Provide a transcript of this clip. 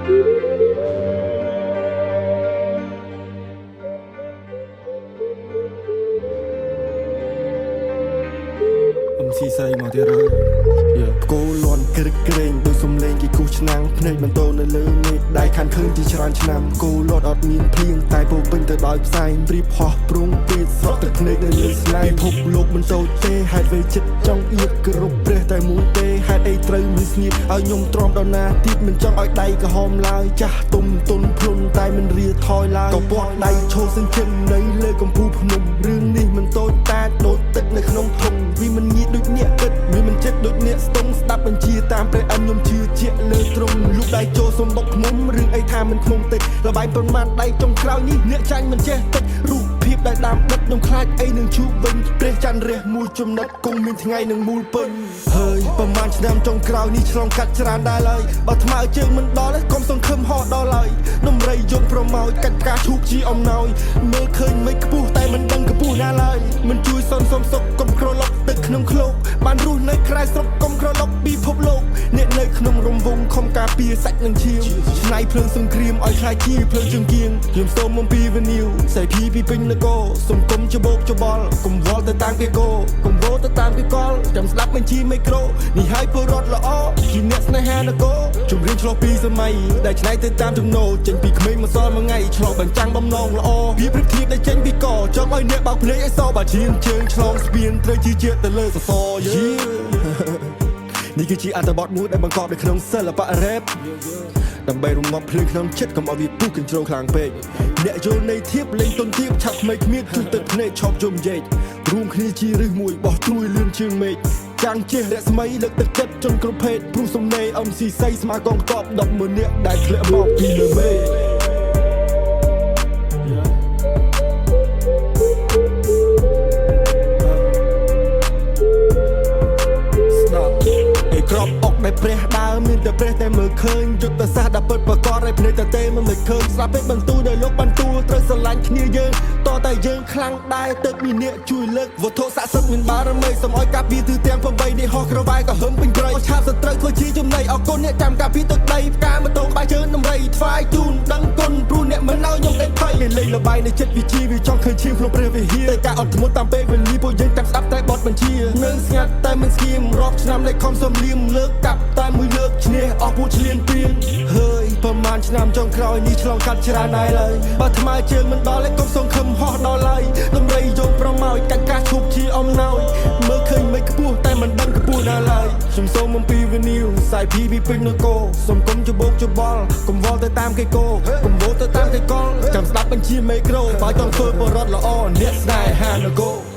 ស៊ីសៃមកទៀតហើយគោលន់ក្រឹកក្រែងដោយសំលេងគេគូឆ្នាំងភ្នែកបន្តនៅលើមេឃដែលខានឃើញជាច្រើនឆ្នាំគោលន់អត់មានភ្លៀងតែពោពេញទៅដោយផ្សែងព្រៀបហោះព្រុងពេកស្រក់ទឹកភ្នែកនៅលើស្លែងពិភពលោកមិនតូចទេហេតុអ្វីចិត្តចង់អៀបគ្រប់ព្រះតែមួយទេហេតុអីត្រូវមានស្ងៀមឲ្យខ្ញុំទ្រាំដល់ណាទៀតមិនចង់ឲ្យដៃក្រហមឡើយចាស់ទុំទុនភ្លុនតែមិនរៀថយឡើយក៏ពាត់ដៃឈោសញ្ជិននៅលើកំពូលភ្នំរឿងនេះមិនតូចតាចដូចទឹកនៅក្នុងធុងវាមិនងាយដូចអ្នកគិតវាមិនចិត្តដូចអ្នកស្ទង់ស្ដាប់បញ្ជាតាមព្រះអញខ្ញុំជឿជាក់លើទ្រង់លោកដៃចូលសំបុកឃុំរឿងអីថាមិនឃុំតិចលបាយប្រមាណដៃចុងក្រោយនេះអ្នកចាញ់មិនចេះតិចរូបភាពដែលដាំដិតខ្ញុំខ្លាចអីនឹងជួបវិញព្រះច័ន្ទរះមួយចំណិតគង់មានថ្ងៃនឹងមូលពេញហើយប្រមាណឆ្នាំចុងក្រោយនេះឆ្លងកាត់ច្រើនដែរឡើយបើថ្មើរជើងមិនដល់កុំសង្ឃឹមហោះដល់ឡើយនំរៃយងប្រម៉ោចកាច់ការឈូកជាអំណោយមើលឃើញមិនខ្ពស់តែមិនដឹងខ្ពស់ណាឡើយមិនជួយសន្សំសុខកុំក្រឡុកទឹកក្នុងឃ្លោកបានរស់នៅក្រៅស្រុកកុំក្រឡុកពិភពលោកអ្នកនៅក្នុងរង្វង់ខំការពារសាច់និងឈាមឆ្នៃភ្លើងសង្គ្រាមឲ្យខ្លាចជាភ្លើងជើងគៀងខ្ញុំសូមអំពីវនីវសៃភីពីពេញនគរសុំគុំច្បោកច្បល់កុំវល់ទៅតាមគេគោកុំវល់ទៅតាមគេកលចាំស្ដាប់បញ្ជីមីក្រូនេះហើយពលរដ្ឋល្អជាអ្នកស្នេហានគរជំរៀនឆ្លោះពីសម័យដែលឆ្នៃទៅតាមចំណូលចេញពីក្មេងមកសល់មួយថ្ងៃឆ្លោះបញ្ចាំងបំណងល្អវាប្រៀបធៀបដែលចេញពីកចង់ឲ្យអ្នកបោកភ្នែកឲ្យសបើឈានជើងឆ្លងស្ពានត្រូវជឿជាក់ទៅលើសសរយេនេះគឺជាអត្ថបទមួយដែលបង្កប់នៅក្នុងសិល្បៈ rap ដើម្បីរងាប់ភ្លើងក្នុងចិត្តកុំឲ្យវាពុះកញ្ជ្រោលខ្លាំងពេកអ្នកយល់នៃធៀបលេងទុនធៀបឆាប់ថ្មីគ្មានជួយទឹកភ្នែកឈប់ជុំយេករួមគ្នាជារឹសមួយបោះត្រួយលឿនជាងមេឃចាំងចេះរស្មីលើកទឹកចិត្តចុងគ្រប់ភេទព្រោះសំណេរអំស៊ីស័យស្មើកងតប100000នាក់ដែលធ្លាក់មកពីលើមេឃក្របអុកដែលព្រះដើមមានតែព្រះតែមើលឃើញយុទ្ធសាស្ត្រដែលពិតប្រាកដឲ្យភ្នែកតែមិនឃើញស្រាប់ពេកបន្ទូលដែលលោកបានទូលត្រូវស្រឡាញ់គ្នាយើងតតែយើងខ្លាំងដែរទើបមានអ្នកជួយលើកវត្ថុស័ក្តិសិទ្ធិមានបារមីសូមឲ្យការពារទិទាំង8នេះហោះក្រវាយក៏ហឹមពេញព្រៃឆាបសត្រូវធ្វើជាចំណៃអរគុណអ្នកចាំការពារទឹកដីផ្កាមកតងបាយជើងដំរីថ្វាយជូនដឹងគុណព្រោះអ្នកមិនឲ្យខ្ញុំដេញភ័យលេងលបាយនៅចិត្តវិជាវាចង់ឃើញឈាមក្នុងព្រះវិហារតែការអត់ធ្មត់តាមពេលវេលាពួកយើងតាមស្ដាប់តែបទបញ្ជានឹងស្ងាត់តែមិនស្គៀមរាប់ឆ្នាំលេខខំសំលៀមលើកកាប់តែមួយលើកឈ្នះអស់ពួកឈ្លានពានហើយប្រមាណឆ្នាំចុងក្រោយនេះឆ្លងកាត់ច្រើនហើយឡើយបើថ្មើរជើងមិនដល់ឯងកុំសង្ឃឹមហោះដល់ឡើយលំរៃយងប្រម៉ោចកាច់ការឈប់ជាអំណោយមើលឃើញមិនខ្ពស់តែមិនដឹងខ្ពស់ណាឡើយខ្ញុំសូមអំពីវនីវសៃភីពីពេញនគរសូមគុំច្បោកច្បល់កុំវល់ទៅតាមគេគោកុំវល់ទៅតាមគេកលចាំស្ដាប់បញ្ជាមេក្រូបើចង់ធ្វើបរិបទល្អអ្នកស្នេហានគរ